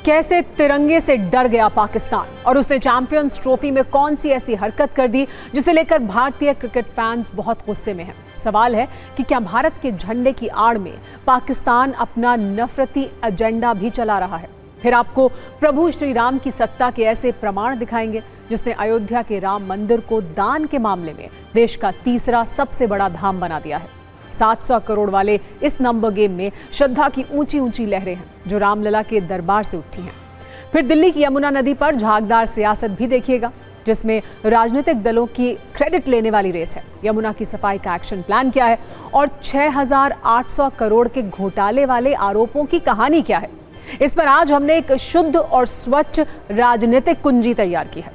कैसे तिरंगे से डर गया पाकिस्तान और उसने चैंपियंस ट्रॉफी में कौन सी ऐसी हरकत कर दी जिसे लेकर भारतीय क्रिकेट फैंस बहुत गुस्से में हैं। सवाल है कि क्या भारत के झंडे की आड़ में पाकिस्तान अपना नफरती एजेंडा भी चला रहा है। फिर आपको प्रभु श्री राम की सत्ता के ऐसे प्रमाण दिखाएंगे जिसने अयोध्या के राम मंदिर को दान के मामले में देश का तीसरा सबसे बड़ा धाम बना दिया है। 700 करोड़ वाले इस नंबर गेम में श्रद्धा की ऊंची ऊंची लहरें हैं जो रामलला के दरबार से उठी हैं। फिर दिल्ली की यमुना नदी पर झागदार सियासत भी देखिएगा जिसमें राजनीतिक दलों की क्रेडिट लेने वाली रेस है। यमुना की सफाई का एक्शन प्लान क्या है और 6,800 करोड़ के घोटाले वाले आरोपों की कहानी क्या है, इस पर आज हमने एक शुद्ध और स्वच्छ राजनीतिक कुंजी तैयार की है।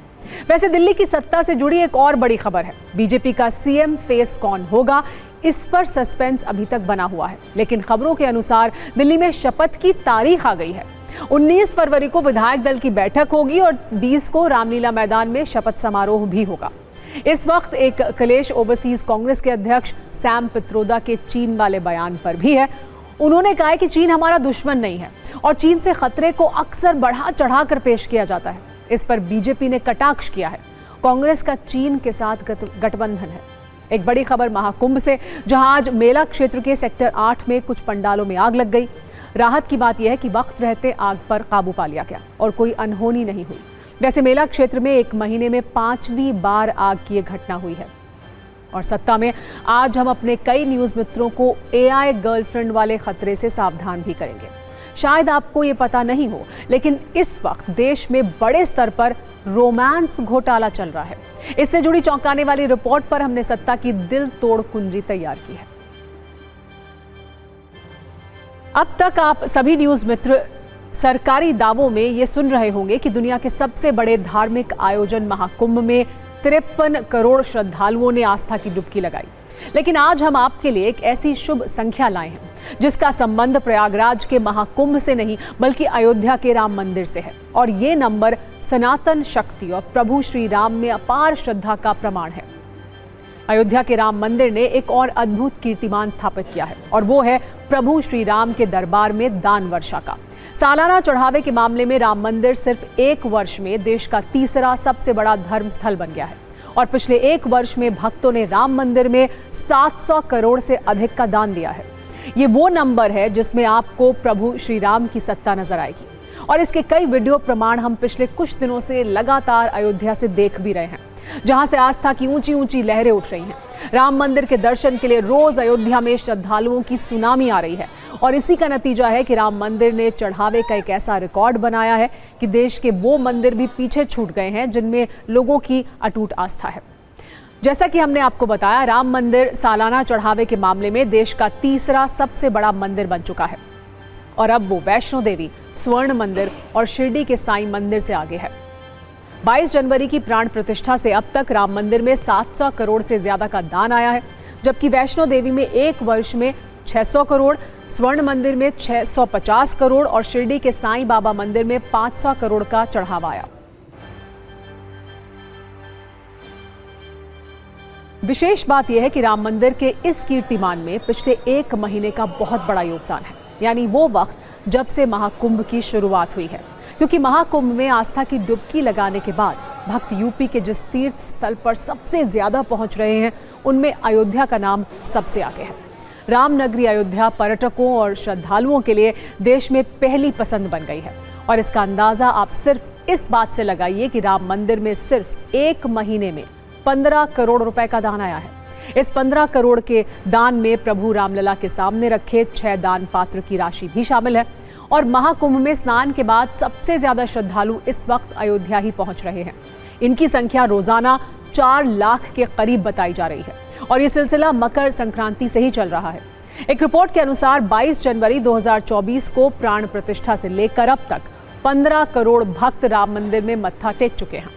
वैसे दिल्ली की सत्ता से जुड़ी एक और बड़ी खबर है। बीजेपी का सीएम फेस कौन होगा, इस पर सस्पेंस अभी तक बना हुआ है, लेकिन खबरों के अनुसार दिल्ली में शपथ की तारीख आ गई है। 19 फरवरी को विधायक दल की बैठक होगी और 20 को रामलीला मैदान में शपथ समारोह भी होगा। इस वक्त एक कलेश ओवरसीज कांग्रेस के अध्यक्ष सैम पित्रोदा के चीन वाले बयान पर भी है। उन्होंने कहा है कि चीन हमारा दुश्मन नहीं है और चीन से खतरे को अक्सर बढ़ा चढ़ा कर पेश किया जाता है। इस पर बीजेपी ने कटाक्ष किया है। कांग्रेस का चीन के साथ गठबंधन है। एक बड़ी खबर महाकुंभ से, जहां आज मेला क्षेत्र के सेक्टर 8 में कुछ पंडालों में आग लग गई। राहत की बात यह है कि वक्त रहते आग पर काबू पा लिया गया और कोई अनहोनी नहीं हुई। वैसे मेला क्षेत्र में एक महीने में 5वीं बार आग की घटना हुई है। और सत्ता में आज हम अपने कई न्यूज मित्रों को एआई गर्लफ्रेंड वाले खतरे से सावधान भी करेंगे। शायद आपको ये पता नहीं हो, लेकिन इस वक्त देश में बड़े स्तर पर रोमांस घोटाला चल रहा है। इससे जुड़ी चौंकाने वाली रिपोर्ट पर हमने सत्ता की दिल तोड़ कुंजी तैयार की है। अब तक आप सभी न्यूज मित्र सरकारी दावों में ये सुन रहे होंगे कि दुनिया के सबसे बड़े धार्मिक आयोजन महाकुंभ में 53 करोड़ श्रद्धालुओं ने आस्था की डुबकी लगाई। लेकिन आज हम आपके लिए एक ऐसी शुभ संख्या लाए हैं जिसका संबंध प्रयागराज के महाकुंभ से नहीं बल्कि अयोध्या के राम मंदिर से है। और ये नंबर सनातन शक्ति और प्रभु श्री राम में अपार श्रद्धा का प्रमाण है। अयोध्या के राम मंदिर ने एक और अद्भुत कीर्तिमान स्थापित किया है और वो है प्रभु श्री राम के दरबार में दान वर्षा का। सालाना चढ़ावे के मामले में राम मंदिर सिर्फ एक वर्ष में देश का तीसरा सबसे बड़ा धर्म स्थल बन गया है और पिछले एक वर्ष में भक्तों ने राम मंदिर में 700 करोड़ से अधिक का दान दिया है। ये वो नंबर है जिसमें आपको प्रभु श्री राम की सत्ता नजर आएगी और इसके कई वीडियो प्रमाण हम पिछले कुछ दिनों से लगातार अयोध्या से देख भी रहे हैं, जहां से आस्था की ऊंची ऊंची लहरें उठ रही हैं। राम मंदिर के दर्शन के लिए रोज अयोध्या में श्रद्धालुओं की सुनामी आ रही है और इसी का नतीजा है कि राम मंदिर ने चढ़ावे का एक ऐसा रिकॉर्ड बनाया है कि देश के वो मंदिर भी पीछे छूट गए हैं जिनमें लोगों की अटूट आस्था है। जैसा कि हमने आपको बताया, राम मंदिर सालाना चढ़ावे के मामले में देश का तीसरा सबसे बड़ा मंदिर बन चुका है और अब वो वैष्णो देवी, स्वर्ण मंदिर और शिरडी के साईं मंदिर से आगे है। 22 जनवरी की प्राण प्रतिष्ठा से अब तक राम मंदिर में 700 करोड़ से ज्यादा का दान आया है, जबकि वैष्णो देवी में एक वर्ष में 600 करोड़, स्वर्ण मंदिर में 650 करोड़ और शिरडी के साईं बाबा मंदिर में 500 करोड़ का चढ़ावा आया। विशेष बात यह है कि राम मंदिर के इस कीर्तिमान में पिछले एक महीने का बहुत बड़ा योगदान है, यानी वो वक्त जब से महाकुंभ की शुरुआत हुई है। क्योंकि महाकुंभ में आस्था की डुबकी लगाने के बाद भक्त यूपी के जिस तीर्थ स्थल पर सबसे ज्यादा पहुंच रहे हैं उनमें अयोध्या का नाम सबसे आगे है। रामनगरी अयोध्या पर्यटकों और श्रद्धालुओं के लिए देश में पहली पसंद बन गई है और इसका अंदाजा आप सिर्फ इस बात से लगाइए कि राम मंदिर में सिर्फ एक महीने में 15 करोड़ रुपए का दान आया है। इस 15 करोड़ के दान में प्रभु रामलला के सामने रखे 6 दान पात्र की राशि भी शामिल है और महाकुंभ में स्नान के बाद सबसे ज्यादा श्रद्धालु इस वक्त अयोध्या ही पहुंच रहे हैं। इनकी संख्या रोजाना 4 लाख के करीब बताई जा रही है और ये सिलसिला मकर संक्रांति से ही चल रहा है। एक रिपोर्ट के अनुसार 22 जनवरी 2024 को प्राण प्रतिष्ठा से लेकर अब तक 15 करोड़ भक्त राम मंदिर में मत्था टेक चुके हैं।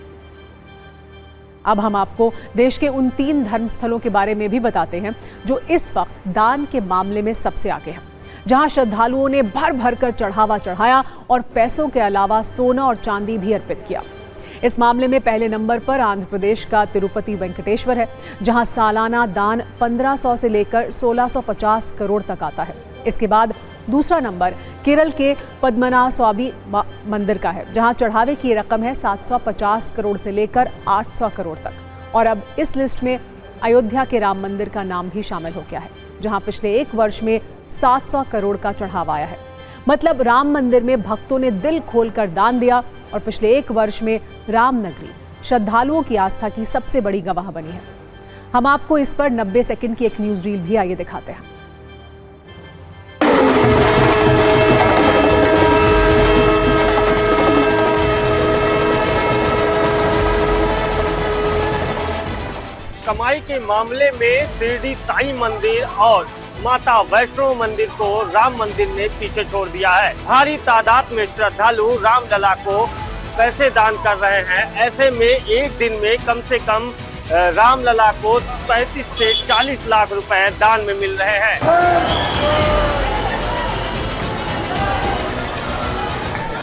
अब हम आपको देश के उन 3 धर्मस्थलों के बारे में भी बताते हैं जो इस वक्त दान के मामले में सबसे आगे हैं, जहां श्रद्धालुओं ने भर भर कर चढ़ावा चढ़ाया और पैसों के अलावा सोना और चांदी भी अर्पित किया। इस मामले में पहले नंबर पर आंध्र प्रदेश का तिरुपति वेंकटेश्वर है, जहां सालाना दान 1500 से लेकर 1650 करोड़ तक आता है। इसके बाद दूसरा नंबर केरल के पद्मनाभ स्वामी मंदिर का है, जहां चढ़ावे की रकम है 750 करोड़ से लेकर 800 करोड़ तक। और अब इस लिस्ट में अयोध्या के राम मंदिर का नाम भी शामिल हो गया है, जहां पिछले एक वर्ष में 700 करोड़ का चढ़ावा आया है। मतलब राम मंदिर में भक्तों ने दिल खोलकर दान दिया और पिछले एक वर्ष में राम नगरी श्रद्धालुओं की आस्था की सबसे बड़ी गवाह बनी है। हम आपको इस पर 90 सेकंड की एक न्यूज रील भी आइए दिखाते हैं। कमाई के मामले में शिरडी साईं मंदिर और माता वैष्णो मंदिर को राम मंदिर ने पीछे छोड़ दिया है। भारी तादाद में श्रद्धालु रामलला को पैसे दान कर रहे हैं। ऐसे में एक दिन में कम से कम रामलला को 35 से 40 लाख रुपए दान में मिल रहे हैं।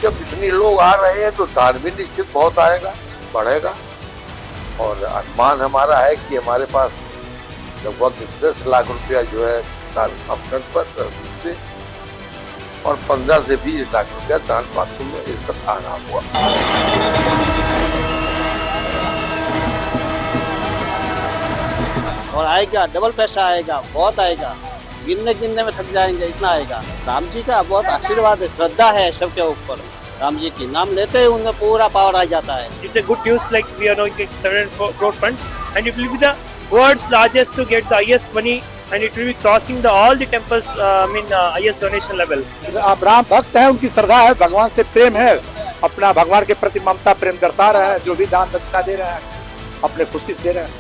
जब इतने लोग आ रहे हैं तो दान भी निश्चित बहुत आएगा, बढ़ेगा। और अनुमान हमारा है कि हमारे पास लगभग 10 लाख रुपया जो है दान अपकट पर से और 15 से 20 लाख रुपया दान पात्रों में इस पर आना हुआ। और आएगा, डबल पैसा आएगा, बहुत आएगा, गिनने में थक जाएंगे, इतना आएगा। राम जी का बहुत आशीर्वाद है, श्रद्धा है सबके ऊपर। राम जी की नाम लेते ही उनमें पूरा पावर आ जाता है। It's a good news, like we are now getting 7 crore funds, and it will be the world's largest to get the highest money, and it will be crossing all the temples, highest donation level. आप राम भक्त हैं, उनकी श्रद्धा है, भगवान से प्रेम है, अपना भगवान के प्रति ममता प्रेम दर्शा रहे हैं। जो भी दान दक्षिणा दे रहे हैं अपने खुशी से दे रहे हैं।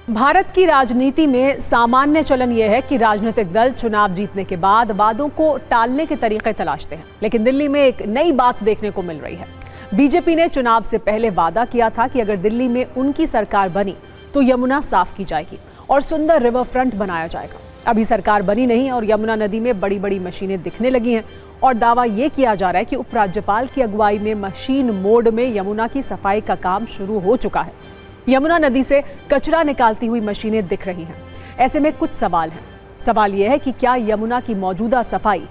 भारत की राजनीति में सामान्य चलन यह है कि राजनीतिक दल चुनाव जीतने के बाद वादों को टालने के तरीके तलाशते हैं। लेकिन दिल्ली में एक नई बात देखने को मिल रही है। बीजेपी ने चुनाव से पहले वादा किया था कि अगर दिल्ली में उनकी सरकार बनी तो यमुना साफ की जाएगी और सुंदर रिवर फ्रंट बनाया जाएगा। अभी सरकार बनी नहीं और यमुना नदी में बड़ी बड़ी मशीनें दिखने लगी हैं और दावा यह किया जा रहा है कि उपराज्यपाल की अगुवाई में मशीन मोड में यमुना की सफाई का काम शुरू हो चुका है। यमुना नदी से कचरा निकालती हुई मशीनें दिख रही हैं। ऐसे में कुछ सवाल हैं। सवाल यह है कि क्या यमुना की मौजूदा सफाई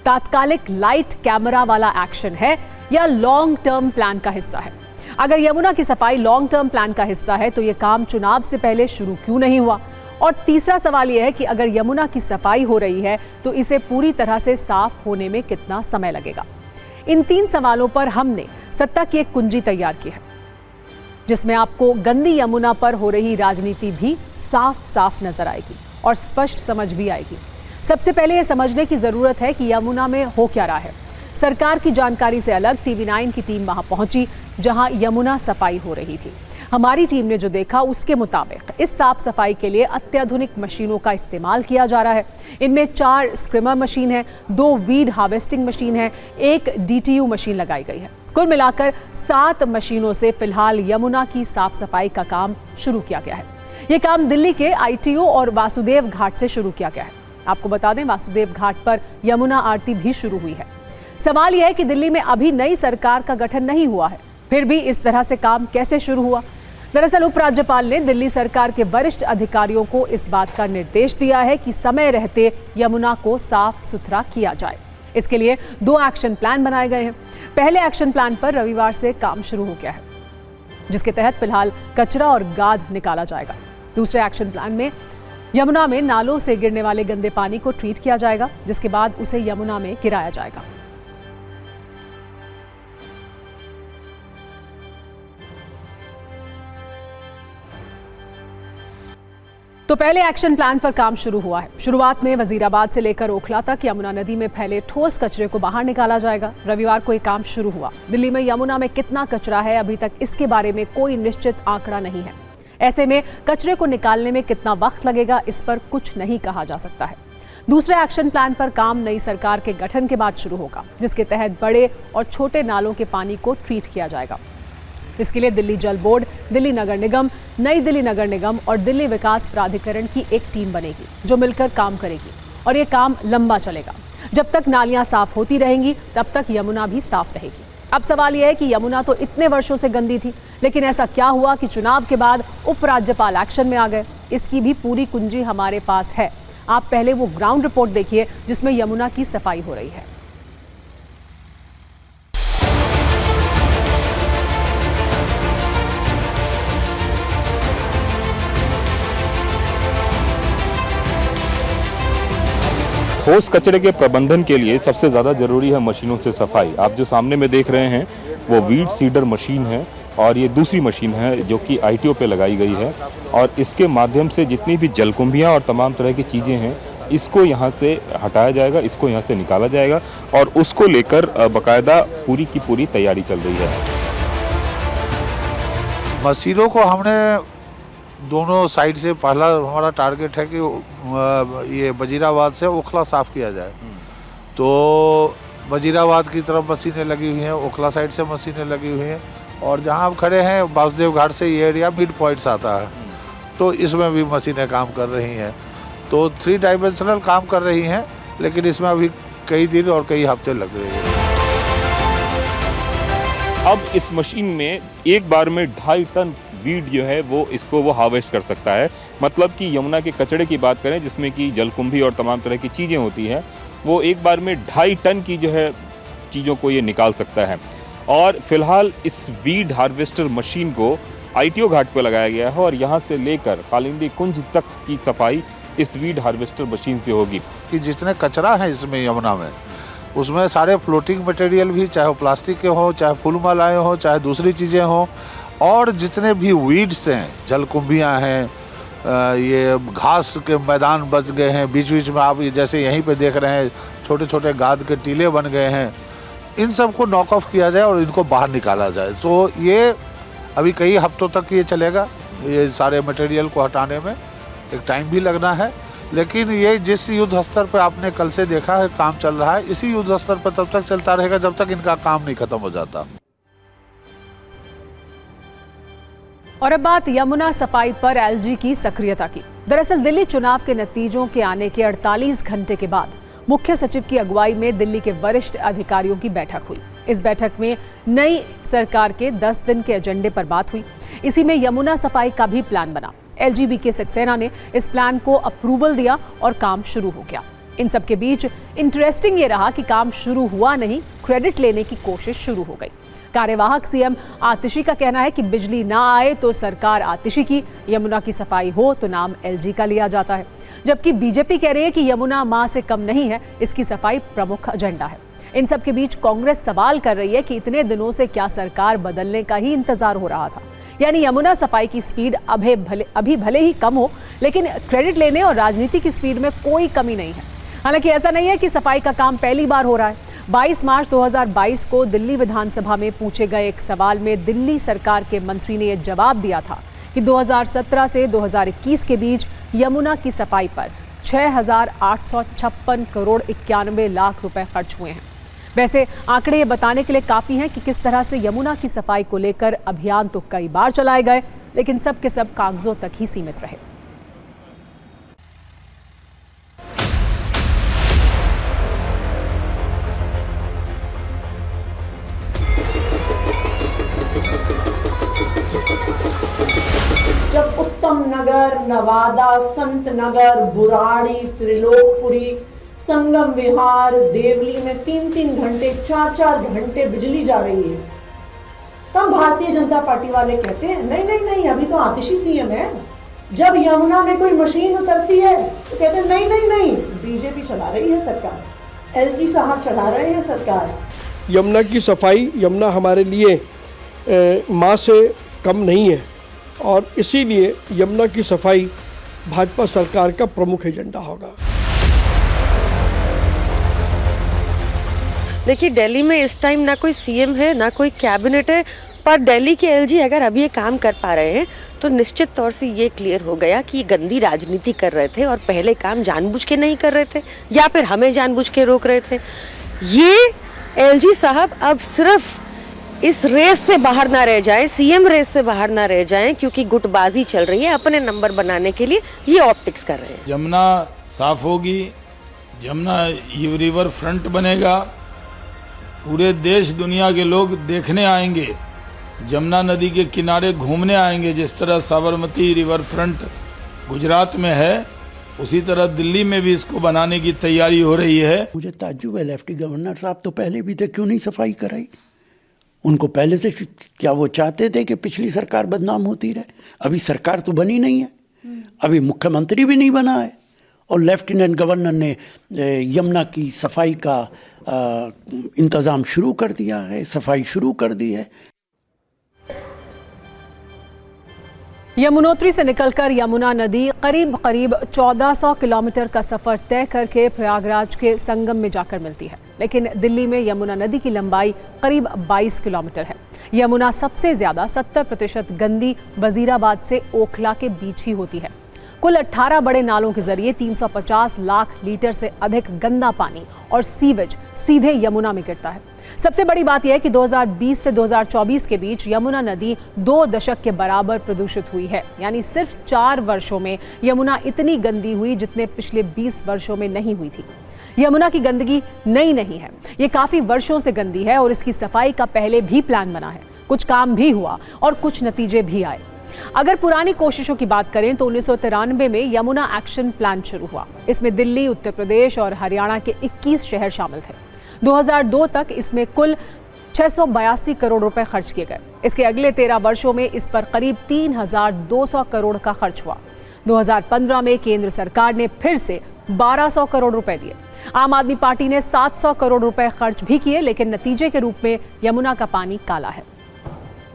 तात्कालिक लाइट कैमरा वाला एक्शन है या लॉन्ग टर्म प्लान का हिस्सा है? अगर यमुना की सफाई लॉन्ग टर्म प्लान का हिस्सा है तो यह काम चुनाव से पहले शुरू क्यों नहीं हुआ? और तीसरा सवाल यह है कि अगर यमुना की सफाई हो रही है तो इसे पूरी तरह से साफ होने में कितना समय लगेगा? इन 3 सवालों पर हमने सत्ता की एक कुंजी तैयार की है, जिसमें आपको गंदी यमुना पर हो रही राजनीति भी साफ साफ नजर आएगी और स्पष्ट समझ भी आएगी। सबसे पहले यह समझने की जरूरत है कि यमुना में हो क्या रहा है। सरकार की जानकारी से अलग टीवी 9 की टीम वहां पहुंची जहां यमुना सफाई हो रही थी। हमारी टीम ने जो देखा उसके मुताबिक इस साफ सफाई के लिए अत्याधुनिक मशीनों का इस्तेमाल किया जा रहा है। इनमें 4 स्क्रिमर मशीन है, 2 वीड हार्वेस्टिंग मशीन है, 1 DTU मशीन लगाई गई है। कुल मिलाकर 7 मशीनों से फिलहाल यमुना की साफ सफाई का काम शुरू किया गया है। यह काम दिल्ली के ITO और वासुदेव घाट से शुरू किया गया है। आपको बता दें, वासुदेव घाट पर यमुना आरती भी शुरू हुई है। सवाल यह है कि दिल्ली में अभी नई सरकार का गठन नहीं हुआ है, फिर भी इस तरह से काम कैसे शुरू हुआ? दरअसल उपराज्यपाल ने दिल्ली सरकार के वरिष्ठ अधिकारियों को इस बात का निर्देश दिया है कि समय रहते यमुना को साफ सुथरा किया जाए। इसके लिए 2 एक्शन प्लान बनाए गए हैं। पहले एक्शन प्लान पर रविवार से काम शुरू हो गया है, जिसके तहत फिलहाल कचरा और गाद निकाला जाएगा। दूसरे एक्शन प्लान में यमुना में नालों से गिरने वाले गंदे पानी को ट्रीट किया जाएगा, जिसके बाद उसे यमुना में गिराया जाएगा। तो पहले एक्शन प्लान पर काम शुरू हुआ है। शुरुआत में वजीराबाद से लेकर ओखला तक यमुना नदी में फैले ठोस कचरे को बाहर निकाला जाएगा। रविवार को ये काम शुरू हुआ। दिल्ली में यमुना में कितना कचरा है अभी तक इसके बारे में कोई निश्चित आंकड़ा नहीं है। ऐसे में कचरे को निकालने में कितना वक्त लगेगा इस पर कुछ नहीं कहा जा सकता है। दूसरे एक्शन प्लान पर काम नई सरकार के गठन के बाद शुरू होगा, जिसके तहत बड़े और छोटे नालों के पानी को ट्रीट किया जाएगा। इसके लिए दिल्ली जल बोर्ड, दिल्ली नगर निगम, नई दिल्ली नगर निगम और दिल्ली विकास प्राधिकरण की एक टीम बनेगी जो मिलकर काम करेगी और ये काम लंबा चलेगा। जब तक नालियां साफ होती रहेंगी तब तक यमुना भी साफ रहेगी। अब सवाल यह है कि यमुना तो इतने वर्षों से गंदी थी, लेकिन ऐसा क्या हुआ कि चुनाव के बाद उपराज्यपाल एक्शन में आ गए? इसकी भी पूरी कुंजी हमारे पास है। आप पहले वो ग्राउंड रिपोर्ट देखिए जिसमें यमुना की सफाई हो रही है। ठोस कचरे के प्रबंधन के लिए सबसे ज़्यादा ज़रूरी है मशीनों से सफाई। आप जो सामने में देख रहे हैं वो वीड सीडर मशीन है और ये दूसरी मशीन है जो कि ITO पे लगाई गई है और इसके माध्यम से जितनी भी जलकुंभियाँ और तमाम तरह की चीज़ें हैं इसको यहाँ से हटाया जाएगा, इसको यहाँ से निकाला जाएगा और उसको लेकर बाकायदा पूरी की पूरी तैयारी चल रही है। मशीनों को हमने दोनों साइड से, पहला हमारा टारगेट है कि ये वजीराबाद से ओखला साफ किया जाए। तो वजीराबाद की तरफ मशीनें लगी हुई हैं, ओखला साइड से मशीनें लगी हुई हैं और जहां हम खड़े हैं वासुदेव घाट से ये एरिया मिड पॉइंट्स आता है, तो इसमें भी मशीनें काम कर रही हैं। तो 3 डायमेंशनल काम कर रही हैं, लेकिन इसमें अभी कई दिन और कई हफ्ते लग रहे हैं। अब इस मशीन में एक बार में 2.5 टन वीड जो है वो हार्वेस्ट कर सकता है। मतलब कि यमुना के कचड़े की बात करें जिसमें कि जलकुंभी और तमाम तरह की चीज़ें होती हैं, वो एक बार में 2.5 टन की जो है चीज़ों को ये निकाल सकता है। और फिलहाल इस वीड हार्वेस्टर मशीन को ITO घाट पर लगाया गया है और यहाँ से लेकर कालिंदी कुंज तक की सफाई इस वीड हार्वेस्टर मशीन से होगी। कि जितने कचरा है इसमें यमुना में, उसमें सारे फ्लोटिंग मटेरियल भी, चाहे वो प्लास्टिक के हों, चाहे फूल मालाएँ हों, चाहे दूसरी चीज़ें हों, और जितने भी वीड्स हैं, जलकुंभियाँ हैं, ये घास के मैदान बच गए हैं, बीच बीच में आप जैसे यहीं पे देख रहे हैं छोटे छोटे गाद के टीले बन गए हैं, इन सब को नॉक ऑफ किया जाए और इनको बाहर निकाला जाए। तो ये अभी कई हफ्तों तक ये चलेगा। ये सारे मटेरियल को हटाने में एक टाइम भी लगना है, लेकिन ये जिस युद्ध स्तर पर आपने कल से देखा है काम चल रहा है, इसी युद्ध स्तर पर तब तक चलता रहेगा जब तक इनका काम नहीं खत्म हो जाता। और अब बात यमुना सफाई पर LG की सक्रियता की। दरअसल दिल्ली चुनाव के नतीजों के आने के 48 घंटे के बाद मुख्य सचिव की अगुवाई में दिल्ली के वरिष्ठ अधिकारियों की बैठक हुई। इस बैठक में नई सरकार के 10 दिन के एजेंडे पर बात हुई। इसी में यमुना सफाई का भी प्लान बना। LG BK सक्सेना ने इस प्लान को अप्रूवल दिया और काम शुरू हो गया। इन सब के बीच इंटरेस्टिंग ये रहा कि काम शुरू हुआ नहीं, क्रेडिट लेने की कोशिश शुरू हो गई। कार्यवाहक CM आतिशी का कहना है कि बिजली ना आए तो सरकार आतिशी की, यमुना की सफाई हो तो नाम LG का लिया जाता है। जबकि बीजेपी कह रही है कि यमुना मां से कम नहीं है, इसकी सफाई प्रमुख एजेंडा है। इन सब के बीच कांग्रेस सवाल कर रही है कि इतने दिनों से क्या सरकार बदलने का ही इंतजार हो रहा था? यानी यमुना सफाई की स्पीड अभी भले ही कम हो, लेकिन क्रेडिट लेने और राजनीति की स्पीड में कोई कमी नहीं है। हालांकि ऐसा नहीं है कि सफाई का काम पहली बार हो रहा है। 22 मार्च 2022 को दिल्ली विधानसभा में पूछे गए एक सवाल में दिल्ली सरकार के मंत्री ने यह जवाब दिया था कि 2017 से 2021 के बीच यमुना की सफाई पर 6,856 करोड़ 91 लाख रुपए खर्च हुए हैं। वैसे आंकड़े ये बताने के लिए काफी हैं कि किस तरह से यमुना की सफाई को लेकर अभियान तो कई बार चलाए गए, लेकिन सब के सब कागजों तक ही सीमित रहे। जब उत्तम नगर, नवादा, संत नगर, बुराड़ी, त्रिलोकपुरी, संगम विहार, देवली में 3-3 घंटे, 4-4 घंटे बिजली जा रही है, तब भारतीय जनता पार्टी वाले कहते हैं नहीं नहीं नहीं, अभी तो आतिशी CM है। जब यमुना में कोई मशीन उतरती है तो कहते हैं नहीं नहीं नहीं, बीजेपी चला रही है सरकार, LG साहब चला रहे हैं सरकार। यमुना की सफाई, यमुना हमारे लिए माँ से कम नहीं है और इसीलिए यमुना की सफाई भाजपा सरकार का प्रमुख एजेंडा होगा। देखिए, दिल्ली में इस टाइम ना कोई CM है ना कोई कैबिनेट है, पर दिल्ली के LG अगर अभी ये काम कर पा रहे हैं तो निश्चित तौर से ये क्लियर हो गया कि ये गंदी राजनीति कर रहे थे और पहले काम जानबूझ के नहीं कर रहे थे या फिर हमें जानबूझ के रोक रहे थे। ये LG साहब अब सिर्फ इस रेस से बाहर ना रह जाएं, CM रेस से बाहर ना रह जाएं, क्योंकि गुटबाजी चल रही है, अपने नंबर बनाने के लिए ये ऑप्टिक्स कर रहे हैं। यमुना साफ होगी, यमुना रिवर फ्रंट बनेगा पूरे देश दुनिया के लोग देखने आएंगे, यमुना नदी के किनारे घूमने आएंगे। जिस तरह साबरमती रिवर फ्रंट गुजरात में है, उसी तरह दिल्ली में भी इसको बनाने की तैयारी हो रही है। मुझे ताज्जुब है, लेफ्टिनेंट गवर्नर साहब तो पहले भी थे, क्यों नहीं सफाई कराई? उनको पहले से क्या वो चाहते थे कि पिछली सरकार बदनाम होती रहे? अभी सरकार तो बनी नहीं है, अभी मुख्यमंत्री भी नहीं बना है, और लेफ्टिनेंट गवर्नर ने यमुना की सफाई का इंतज़ाम शुरू कर दिया है, सफाई शुरू कर दी है। यमुनोत्री से निकलकर यमुना नदी करीब 1400 किलोमीटर का सफर तय करके प्रयागराज के संगम में जाकर मिलती है। लेकिन दिल्ली में यमुना नदी की लंबाई करीब 22 किलोमीटर है। यमुना सबसे ज्यादा 70% गंदी वजीराबाद से ओखला के बीच ही होती है। कुल 18 बड़े नालों के जरिए 350 लाख लीटर से अधिक गंदा पानी और सीवेज सीधे यमुना में गिरता है। सबसे बड़ी बात यह है कि 2020 से 2024 के बीच यमुना नदी 2 दशक के बराबर प्रदूषित हुई है। यानी सिर्फ 4 वर्षों में यमुना इतनी गंदी हुई जितने पिछले 20 वर्षों में नहीं हुई थी। यमुना की गंदगी नई नहीं है, ये काफी वर्षों से गंदी है और इसकी सफाई का पहले भी प्लान बना है। कुछ काम भी हुआ और कुछ नतीजे भी आए। अगर पुरानी कोशिशों की बात करें तो 1993 में यमुना एक्शन प्लान शुरू हुआ। इसमें दिल्ली, उत्तर प्रदेश और हरियाणा के 21 शहर शामिल थे। 2002 तक इसमें कुल 682 करोड़ रुपए खर्च किए गए। इसके अगले 13 वर्षों में इस पर करीब 3200 करोड़ का खर्च हुआ। 2015 में केंद्र सरकार ने फिर से 1200 करोड़ रुपए दिए। आम आदमी पार्टी ने 700 करोड़ रुपए खर्च भी किए, लेकिन नतीजे के रूप में यमुना का पानी काला है।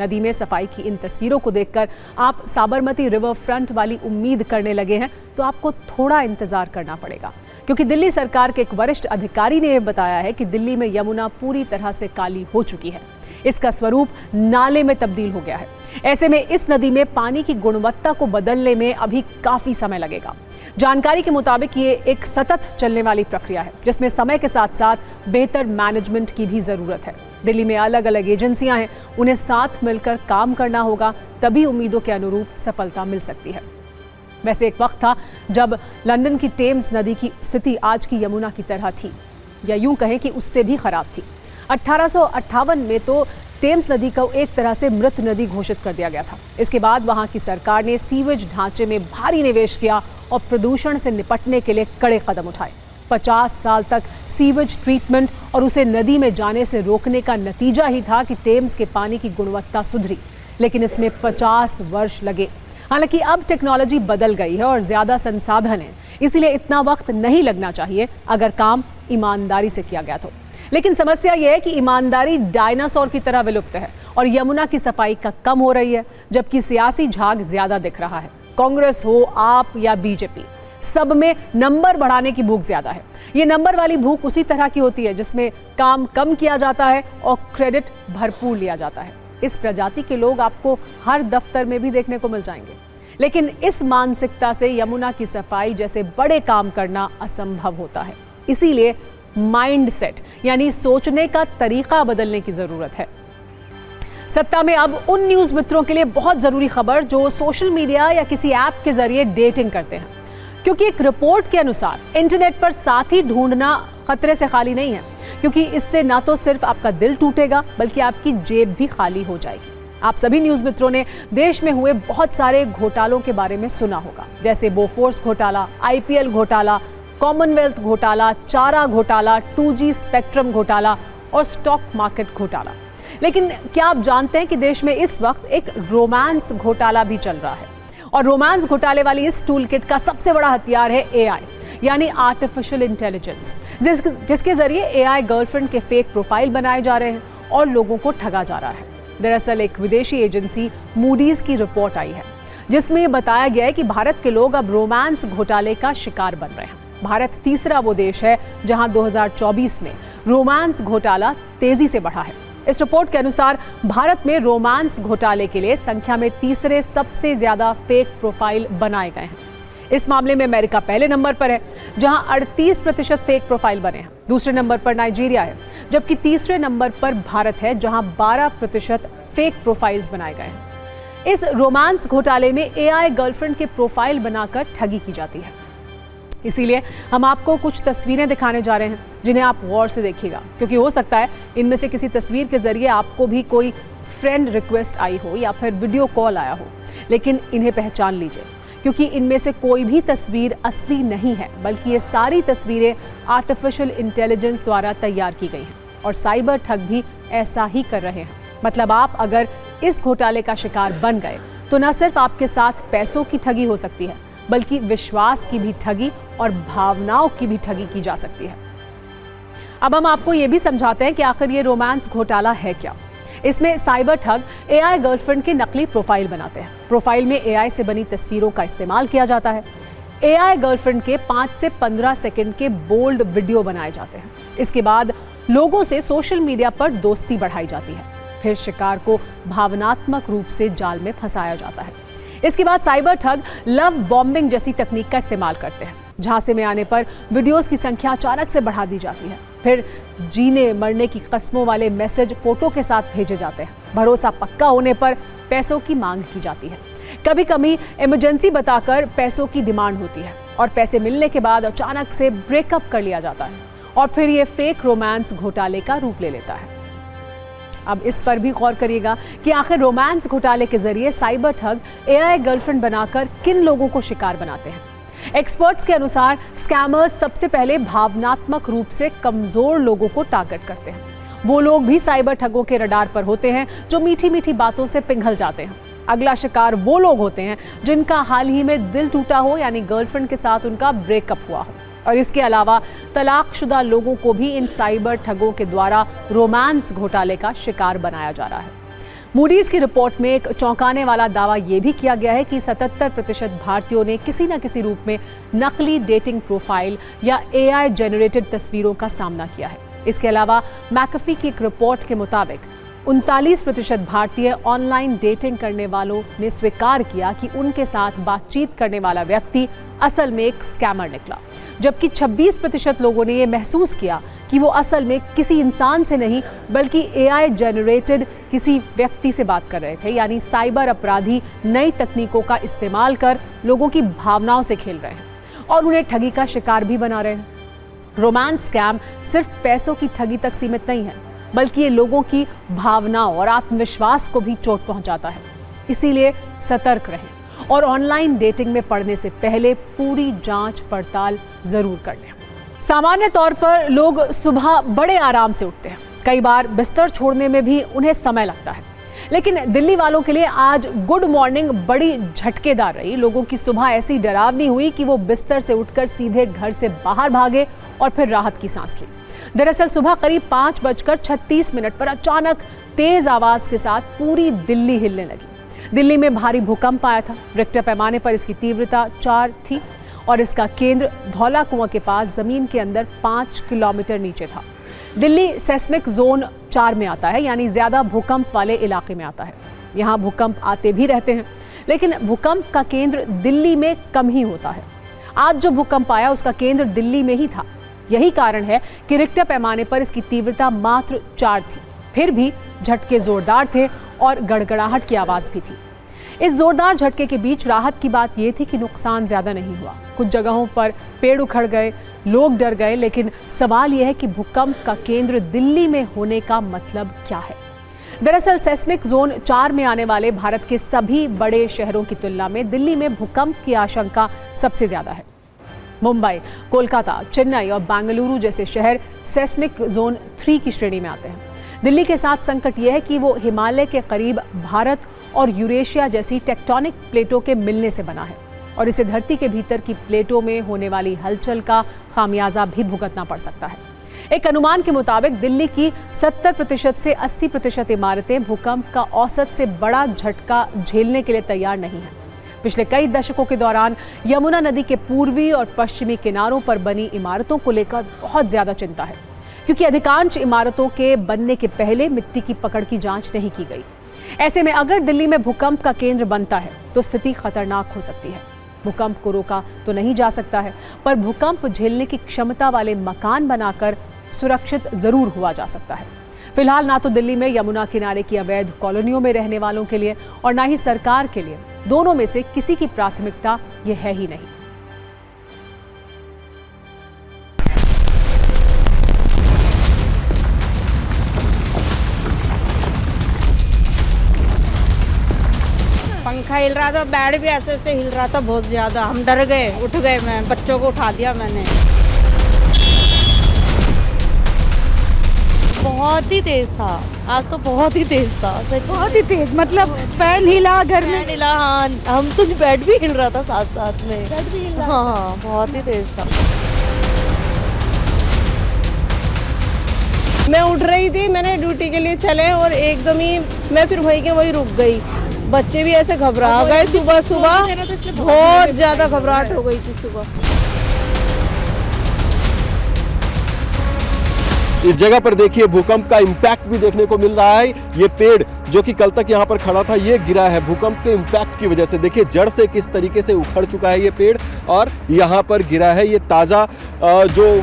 नदी में सफाई की इन तस्वीरों को देखकर आप साबरमती रिवर फ्रंट वाली उम्मीद करने लगे हैं तो आपको थोड़ा इंतजार करना पड़ेगा, क्योंकि दिल्ली सरकार के एक वरिष्ठ अधिकारी ने बताया है कि दिल्ली में यमुना पूरी तरह से काली हो चुकी है। इसका स्वरूप नाले में तब्दील हो गया है। ऐसे में इस नदी में पानी की गुणवत्ता को बदलने में अभी काफी समय लगेगा। जानकारी के मुताबिक ये एक सतत चलने वाली प्रक्रिया है, जिसमें समय के साथ साथ बेहतर मैनेजमेंट की भी जरूरत है। दिल्ली में अलग अलग एजेंसियां हैं, उन्हें साथ मिलकर काम करना होगा, तभी उम्मीदों के अनुरूप सफलता मिल सकती है। वैसे एक वक्त था जब लंदन की टेम्स नदी की स्थिति आज की यमुना की तरह थी, या यूं कहें कि उससे भी खराब थी। 1858 में तो टेम्स नदी को एक तरह से मृत नदी घोषित कर दिया गया था। इसके बाद वहां की सरकार ने सीवेज ढांचे में भारी निवेश किया और प्रदूषण से निपटने के लिए कड़े कदम उठाए। 50 साल तक सीवेज ट्रीटमेंट और उसे नदी में जाने से रोकने का नतीजा ही था कि टेम्स के पानी की गुणवत्ता सुधरी, लेकिन इसमें 50 वर्ष लगे। हालांकि अब टेक्नोलॉजी बदल गई है और ज्यादा संसाधन है, इसलिए इतना वक्त नहीं लगना चाहिए अगर काम ईमानदारी से किया गया तो। लेकिन समस्या यह है कि ईमानदारी डायनासोर की तरह विलुप्त है और यमुना की सफाई का कम हो रही है, जबकि सियासी झाग ज्यादा दिख रहा है। कांग्रेस हो, आप या बीजेपी, सब में नंबर बढ़ाने की भूख ज्यादा है। ये नंबर वाली भूख उसी तरह की होती है जिसमें काम कम किया जाता है और क्रेडिट भरपूर लिया जाता है। इस प्रजाति के लोग आपको हर दफ्तर में भी देखने को मिल जाएंगे। लेकिन इस मानसिकता से यमुना की सफाई जैसे बड़े काम करना असंभव होता है। इसीलिए माइंडसेट यानी सोचने का तरीका बदलने की जरूरत है। सत्ता में अब उन न्यूज मित्रों के लिए बहुत जरूरी खबर जो सोशल मीडिया या किसी ऐप के जरिए डेटिंग करते हैं, क्योंकि एक रिपोर्ट के अनुसार इंटरनेट पर साथी ढूंढना खतरे से खाली नहीं है, क्योंकि इससे ना तो सिर्फ आपका दिल टूटेगा बल्कि आपकी जेब भी खाली हो जाएगी। आप सभी न्यूज मित्रों ने देश में हुए बहुत सारे घोटालों के बारे में सुना होगा, जैसे बोफोर्स घोटाला, आईपीएल घोटाला, कॉमनवेल्थ घोटाला, चारा घोटाला, 2G स्पेक्ट्रम घोटाला और स्टॉक मार्केट घोटाला। लेकिन क्या आप जानते हैं कि देश में इस वक्त एक रोमांस घोटाला भी चल रहा है, और रोमांस घोटाले वाली इस टूल किट का सबसे बड़ा हथियार है AI यानी आर्टिफिशियल इंटेलिजेंस, जिसके जरिए AI गर्लफ्रेंड के फेक प्रोफाइल बनाए जा रहे हैं और लोगों को ठगा जा रहा है। दरअसल एक विदेशी एजेंसी मूडीज की रिपोर्ट आई है जिसमें बताया गया है कि भारत के लोग अब रोमांस घोटाले का शिकार बन रहे हैं। भारत तीसरा वो देश है जहां 2024 में रोमांस घोटाला तेजी से बढ़ा है। इस रिपोर्ट के अनुसार भारत में रोमांस घोटाले के लिए संख्या में तीसरे सबसे ज्यादा फेक प्रोफाइल बनाए गए हैं। इस मामले में अमेरिका पहले नंबर पर है जहां 38% फेक प्रोफाइल बने हैं। दूसरे नंबर पर नाइजीरिया है, जबकि तीसरे नंबर पर भारत है जहां 12% फेक प्रोफाइल्स बनाए गए हैं। इस रोमांस घोटाले में AI गर्लफ्रेंड के प्रोफाइल बनाकर ठगी की जाती है। इसीलिए हम आपको कुछ तस्वीरें दिखाने जा रहे हैं जिन्हें आप गौर से देखिएगा, क्योंकि हो सकता है इनमें से किसी तस्वीर के जरिए आपको भी कोई फ्रेंड रिक्वेस्ट आई हो या फिर वीडियो कॉल आया हो, लेकिन इन्हें पहचान लीजिए क्योंकि इनमें से कोई भी तस्वीर असली नहीं है, बल्कि ये सारी तस्वीरें आर्टिफिशियल इंटेलिजेंस द्वारा तैयार की गई हैं और साइबर ठग भी ऐसा ही कर रहे हैं। मतलब आप अगर इस घोटाले का शिकार बन गए तो न सिर्फ आपके साथ पैसों की ठगी हो सकती है, बल्कि विश्वास की भी ठगी और भावनाओं की भी ठगी की जा सकती है। अब हम आपको ये भी समझाते हैं कि आखिर ये रोमांस घोटाला है क्या। इसमें साइबर ठग एआई गर्लफ्रेंड की नकली प्रोफाइल बनाते हैं। प्रोफाइल में एआई से बनी तस्वीरों का इस्तेमाल किया जाता है। एआई गर्लफ्रेंड के 5 से 15 सेकंड के बोल्ड वीडियो बनाए जाते हैं। इसके बाद लोगों से सोशल मीडिया पर दोस्ती बढ़ाई जाती है। फिर शिकार को भावनात्मक रूप से जाल में फंसाया जाता है। इसके बाद साइबर ठग लव बॉम्बिंग जैसी तकनीक का इस्तेमाल करते हैं। झांसे में आने पर वीडियोस की संख्या अचानक से बढ़ा दी जाती है। फिर जीने मरने की कस्मों वाले मैसेज फोटो के साथ भेजे जाते हैं। भरोसा पक्का होने पर पैसों की मांग की जाती है। कभी कभी इमरजेंसी बताकर पैसों की डिमांड होती है और पैसे मिलने के बाद अचानक से ब्रेकअप कर लिया जाता है और फिर ये फेक रोमांस घोटाले का रूप ले लेता है। अब इस पर भी गौर करिएगा कि आखिर रोमांस घोटाले के जरिए साइबर ठग एआई गर्लफ्रेंड बनाकर किन लोगों को शिकार बनाते हैं। एक्सपर्ट्स के अनुसार स्कैमर्स सबसे पहले भावनात्मक रूप से कमजोर लोगों को टारगेट करते हैं। वो लोग भी साइबर ठगों के रडार पर होते हैं जो मीठी मीठी बातों से पिघल जाते हैं। अगला शिकार वो लोग होते हैं जिनका हाल ही में दिल टूटा हो, यानी गर्लफ्रेंड के साथ उनका ब्रेकअप हुआ हो। और इसके अलावा तलाकशुदा लोगों को भी इन साइबर ठगों के द्वारा रोमांस घोटाले का शिकार बनाया जा रहा है। मूडीज की रिपोर्ट में एक चौंकाने वाला दावा यह भी किया गया है कि 77% भारतीयों ने किसी न किसी रूप में नकली डेटिंग प्रोफाइल या एआई जनरेटेड तस्वीरों का सामना किया है। इसके अलावा मैकफी की एक रिपोर्ट के मुताबिक 39% भारतीय ऑनलाइन डेटिंग करने वालों ने स्वीकार किया कि उनके साथ बातचीत करने वाला व्यक्ति असल में एक स्कैमर निकला, जबकि 26% लोगों ने यह महसूस किया कि वो असल में किसी इंसान से नहीं बल्कि एआई जनरेटेड किसी व्यक्ति से बात कर रहे थे। यानी साइबर अपराधी नई तकनीकों का इस्तेमाल कर लोगों की भावनाओं से खेल रहे हैं और उन्हें ठगी का शिकार भी बना रहे हैं। रोमांस स्कैम सिर्फ पैसों की ठगी तक सीमित नहीं है, बल्कि ये लोगों की भावनाओं और आत्मविश्वास को भी चोट पहुंचाता है। इसीलिए सतर्क रहें और ऑनलाइन डेटिंग में पड़ने से पहले पूरी जांच पड़ताल जरूर कर लें। सामान्य तौर पर लोग सुबह बड़े आराम से उठते हैं। कई बार बिस्तर छोड़ने में भी उन्हें समय लगता है, लेकिन दिल्ली वालों के लिए आज गुड मॉर्निंग बड़ी झटकेदार रही। लोगों की सुबह ऐसी डरावनी हुई कि वो बिस्तर से उठकर सीधे घर से बाहर भागे और फिर राहत की सांस ली। दरअसल सुबह करीब 5:36 पर अचानक तेज आवाज के साथ पूरी दिल्ली हिलने लगी। दिल्ली में भारी भूकंप आया था। रिक्टर पैमाने पर इसकी तीव्रता 4 थी और इसका केंद्र धौला कुआं के पास जमीन के अंदर 5 किलोमीटर नीचे था। दिल्ली सेस्मिक जोन 4 में आता है, यानी ज्यादा भूकंप वाले इलाके में आता है। यहाँ भूकंप आते भी रहते हैं, लेकिन भूकंप का केंद्र दिल्ली में कम ही होता है। आज जो भूकंप आया उसका केंद्र दिल्ली में ही था। यही कारण है कि रिक्टर पैमाने पर इसकी तीव्रता मात्र 4 थी। फिर भी झटके जोरदार थे और गड़गड़ाहट की आवाज भी थी। इस जोरदार झटके के बीच राहत की बात यह थी कि नुकसान ज्यादा नहीं हुआ। कुछ जगहों पर पेड़ उखड़ गए, लोग डर गए, लेकिन सवाल यह है कि भूकंप का केंद्र दिल्ली में होने का मतलब क्या है। दरअसल सेस्मिक जोन 4 में आने वाले भारत के सभी बड़े शहरों की तुलना में दिल्ली में भूकंप की आशंका सबसे ज्यादा है। मुंबई, कोलकाता, चेन्नई और बेंगलुरु जैसे शहर सेस्मिक जोन 3 की श्रेणी में आते हैं। दिल्ली के साथ संकट यह है कि वो हिमालय के करीब भारत और यूरेशिया जैसी टेक्टोनिक प्लेटों के मिलने से बना है और इसे धरती के भीतर की प्लेटों में होने वाली हलचल का खामियाजा भी भुगतना पड़ सकता है। एक अनुमान के मुताबिक दिल्ली की 70% से 80% इमारतें भूकंप का औसत से बड़ा झटका झेलने के लिए तैयार नहीं है। पिछले कई दशकों के दौरान यमुना नदी के पूर्वी और पश्चिमी किनारों पर बनी इमारतों को लेकर बहुत ज्यादा चिंता है, क्योंकि अधिकांश इमारतों के बनने के पहले मिट्टी की पकड़ की जांच नहीं की गई। ऐसे में अगर दिल्ली में भूकंप का केंद्र बनता है तो स्थिति खतरनाक हो सकती है। भूकंप को रोका तो नहीं जा सकता है, पर भूकंप झेलने की क्षमता वाले मकान बनाकर सुरक्षित जरूर हुआ जा सकता है। फिलहाल ना तो दिल्ली में यमुना किनारे की अवैध कॉलोनियों में रहने वालों के लिए और ना ही सरकार के लिए, दोनों में से किसी की प्राथमिकता यह है ही नहीं। पंखा हिल रहा था, बेड भी ऐसे ऐसे हिल रहा था बहुत ज्यादा। हम डर गए, उठ गए, मैं बच्चों को उठा दिया मैंने। बहुत ही तेज था, आज तो बहुत ही तेज था, सच बहुत ही तेज, मतलब फैन हिला, घर में हिला। हाँ, हम तो बेड भी हिल रहा था साथ साथ में। बेड भी हिल रहा था। हाँ, बहुत ही तेज था। मैं उठ रही थी, मैंने ड्यूटी के लिए चले और एकदम ही मैं फिर वही के वही रुक गई। बच्चे भी ऐसे घबरा गए, सुबह सुबह बहुत ज्यादा घबराहट हो गई थी सुबह। इस जगह पर देखिए भूकंप का इम्पैक्ट भी देखने को मिल रहा है। ये पेड़ जो कि कल तक यहाँ पर खड़ा था, ये गिरा है भूकंप के इम्पैक्ट की वजह से। देखिए जड़ से किस तरीके से उखड़ चुका है ये पेड़ और यहाँ पर गिरा है। ये ताज़ा जो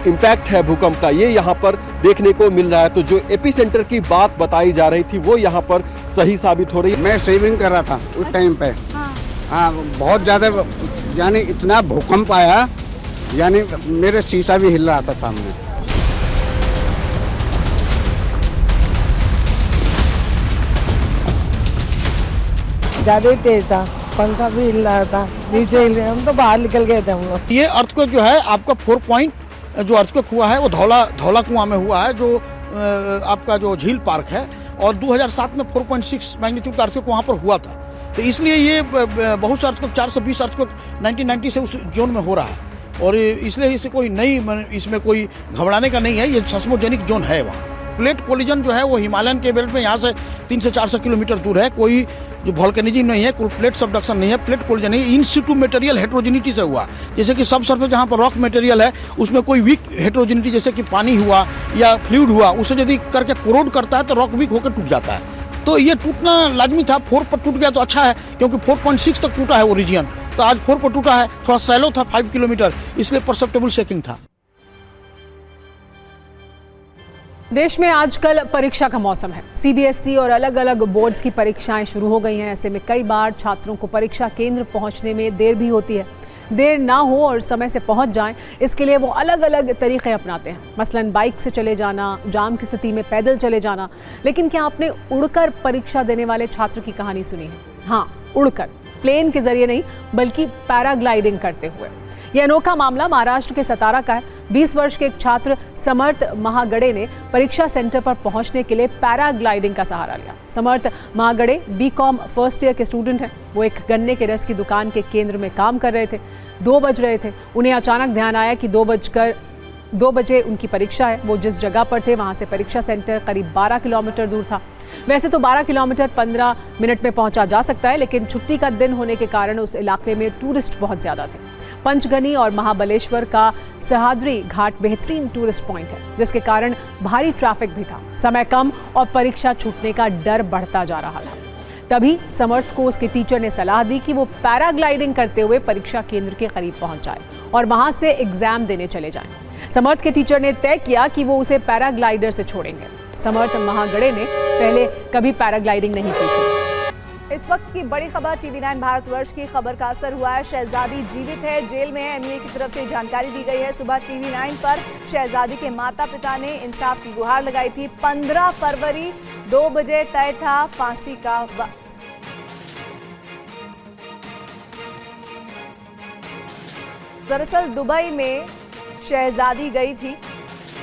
इम्पैक्ट है भूकंप का, ये यहाँ पर देखने को मिल रहा है। तो जो एपी सेंटर की बात बताई जा रही थी वो यहाँ पर सही साबित हो रही है। मैं स्विमिंग कर रहा था उस टाइम पे। हाँ, बहुत ज़्यादा, यानी इतना भूकंप आया, यानी मेरे शीशा भी हिल रहा था सामने। ज्यादा ही तेज था, पंखा भी हिल रहा था, नीचे हिल रहे, हम तो बाहर निकल गए थे हम लोग। ये अर्थक्वेक जो है आपका 4 पॉइंट जो अर्थक्वेक हुआ है वो धौला कुआं में हुआ है, जो आपका जो झील पार्क है, और 2007 में 4.6 मैग्नीट्यूड का अर्थक्वेक वहाँ पर हुआ था। तो इसलिए ये बहुत से अर्थक्वेक, 420 अर्थक्वेक 1990 से उस जोन में हो रहा है, और इसलिए इसे कोई नई, इसमें कोई घबराने का नहीं है। ये सेस्मोजेनिक जोन है वहाँ। प्लेट कोलिजन जो है वो हिमालयन के बेल्ट में यहाँ से 300 से 400 किलोमीटर दूर है। कोई जो वोल्केनिज्म नहीं है, कोई प्लेट सबडक्शन नहीं है, प्लेट कोलिजन नहीं है। इन सिटू मटेरियल हेट्रोजेनिटी से हुआ, जैसे कि सब सरफेस जहाँ पर रॉक मटेरियल है उसमें कोई वीक हेट्रोजेनिटी, जैसे कि पानी हुआ या फ्लूइड हुआ, उसे यदि करके कोरोड करता है तो रॉक वीक होकर टूट जाता है। तो ये टूटना लाजमी था। 4 पर टूट गया तो अच्छा है, क्योंकि 4.6 तक टूटा है वो रीजन, तो आज 4 पर टूटा है। थोड़ा सैलो था 5 किलोमीटर, इसलिए परसेप्टेबल शेकिंग था। देश में आजकल परीक्षा का मौसम है। सीबीएसई और अलग अलग बोर्ड्स की परीक्षाएं शुरू हो गई हैं। ऐसे में कई बार छात्रों को परीक्षा केंद्र पहुंचने में देर भी होती है। देर ना हो और समय से पहुंच जाएं, इसके लिए वो अलग अलग तरीके अपनाते हैं। मसलन बाइक से चले जाना, जाम की स्थिति में पैदल चले जाना। लेकिन क्या आपने उड़कर परीक्षा देने वाले छात्र की कहानी सुनी है? हाँ, उड़कर, प्लेन के जरिए नहीं बल्कि पैराग्लाइडिंग करते हुए। यह अनोखा मामला महाराष्ट्र के सतारा का है। 20 वर्ष के एक छात्र समर्थ महागड़े ने परीक्षा सेंटर पर पहुंचने के लिए पैराग्लाइडिंग का सहारा लिया। समर्थ महागड़े बीकॉम फर्स्ट ईयर के स्टूडेंट हैं। वो एक गन्ने के रस की दुकान के केंद्र में काम कर रहे थे। 2 बज रहे थे। उन्हें अचानक ध्यान आया कि 2 बजे उनकी परीक्षा है। वो जिस जगह पर थे वहां से परीक्षा सेंटर करीब 12 किलोमीटर दूर था। वैसे तो 12 किलोमीटर 15 मिनट में पहुंचा जा सकता है, लेकिन छुट्टी का दिन होने के कारण उस इलाके में टूरिस्ट बहुत ज्यादा थे। पंचगनी और महाबलेश्वर का सह्याद्री घाट बेहतरीन टूरिस्ट पॉइंट है, जिसके कारण भारी ट्रैफिक भी था। समय कम और परीक्षा छूटने का डर बढ़ता जा रहा था। तभी समर्थ को उसके टीचर ने सलाह दी कि वो पैराग्लाइडिंग करते हुए परीक्षा केंद्र के करीब पहुंच जाए और वहां से एग्जाम देने चले जाएं। समर्थ के टीचर ने तय किया कि वो उसे पैराग्लाइडर से छोड़ेंगे। समर्थ महागड़े ने पहले कभी पैराग्लाइडिंग नहीं की थी। इस वक्त की बड़ी खबर TV9 भारतवर्ष की खबर का असर हुआ है। शहजादी जीवित है, जेल में है। MUA की तरफ से जानकारी दी गई है। सुबह TV9 पर शहजादी के माता पिता ने इंसाफ की गुहार लगाई थी। 15 फरवरी 2 बजे तय था फांसी का वक्त। दरअसल दुबई में शहजादी गई थी।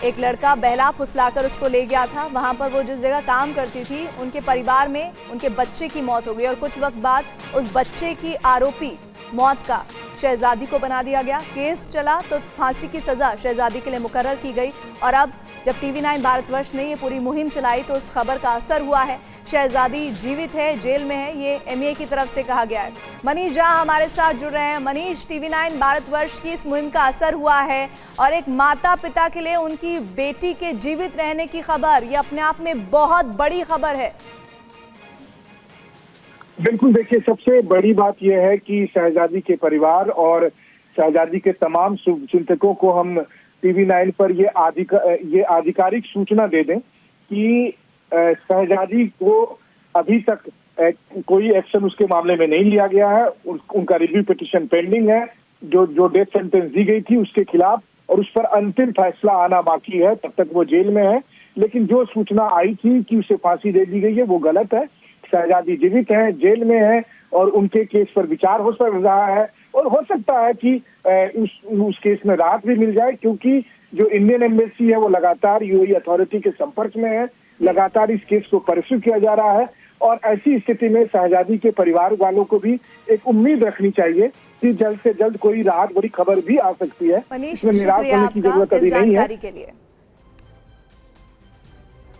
एक लड़का बहला फुसलाकर उसको ले गया था। वहां पर वो जिस जगह काम करती थी, उनके परिवार में उनके बच्चे की मौत हो गई और कुछ वक्त बाद उस बच्चे की आरोपी मौत का शहजादी को बना दिया गया। केस चला तो फांसी की सजा शहजादी के लिए मुकर्रर की गई। और अब जब TV9 भारतवर्ष ने ये पूरी मुहिम चलाई तो उस खबर का असर हुआ है। शहजादी जीवित है, जेल में है, ये MUA की तरफ से कहा गया है। मनीष झा हमारे साथ जुड़ रहे हैं। मनीष, TV9 भारतवर्ष की इस मुहिम का असर हुआ है और एक माता पिता के लिए उनकी बेटी के जीवित रहने की खबर, ये अपने आप में बहुत बड़ी खबर है। बिल्कुल, देखिए सबसे बड़ी बात यह है कि शहजादी के परिवार और शहजादी के तमाम चिंतकों को हम TV9 पर ये आधिकारिक सूचना दे दें कि शहजादी को अभी तक कोई एक्शन उसके मामले में नहीं लिया गया है। उनका रिव्यू पिटीशन पेंडिंग है, जो डेथ सेंटेंस दी गई थी उसके खिलाफ, और उस पर अंतिम फैसला आना बाकी है। तब तक वो जेल में है। लेकिन जो सूचना आई थी कि उसे फांसी दे दी गई है वो गलत है। शहजादी जीवित है, जेल में है और उनके केस पर विचार हो रहा है और हो सकता है कि उस केस में राहत भी मिल जाए, क्योंकि जो इंडियन एम्बेसी है वो लगातार यूएई अथॉरिटी के संपर्क में है, लगातार इस केस को परस्यू किया जा रहा है और ऐसी स्थिति में शहजादी के परिवार वालों को भी एक उम्मीद रखनी चाहिए कि जल्द से जल्द कोई राहत भरी खबर भी आ सकती है। मनीष, इसमें निराश होने की जरूरत अभी नहीं है। के लिए